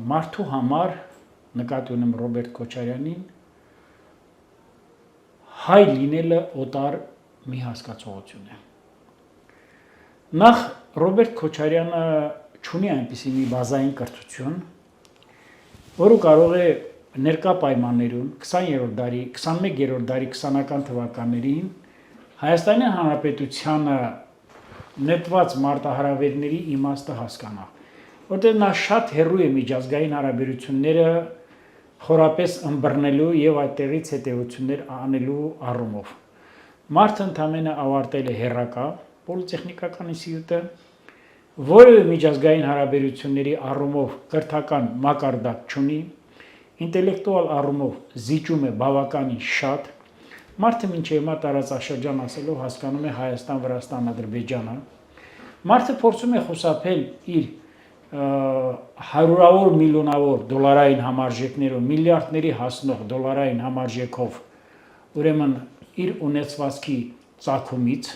Մարդու համար նկատի ունեմ Ռոբերտ Քոչարյանին հայ լինելը օտար մի հասկացողություն է։ Նախ Ռոբերտ Քոչարյանը չունի այնպիսի մի բազային կրթություն, որը կարող է ներկա պայմաններում 20-րդ դարի, 21-րդ դարի 20-ական թվականներին Հայաստանի Հանրապետությանը նետված մարտահրավերների իմաստը հասկանա, որտեղ նա շատ հեռու է միջազգային հարաբերությունները խորապես ըմբռնելու եւ այդտեղից հետեւություններ անելու առումով։ Մարդը ընդամենը ավարտել է հերրակա պոլիտեխնիկական ինստիտուտը, որը միջազգային հարաբերությունների առումով կրթական մակարդակ չունի, ինտելեկտուալ առումով զիջում է բավականին շատ, մարդը մինչև հիմա տարածաշրջան ասելով հասկանում է Հայաստան, Վրաստան, Ադրբեջանը, մարդը փորձում է խուսափել իր հարյուրավոր միլիոնավոր դոլարային համարժեքներով, միլիարդների հասնող դոլարային համարժեքով, ուրեմն իր ունեցվածքի ծագումից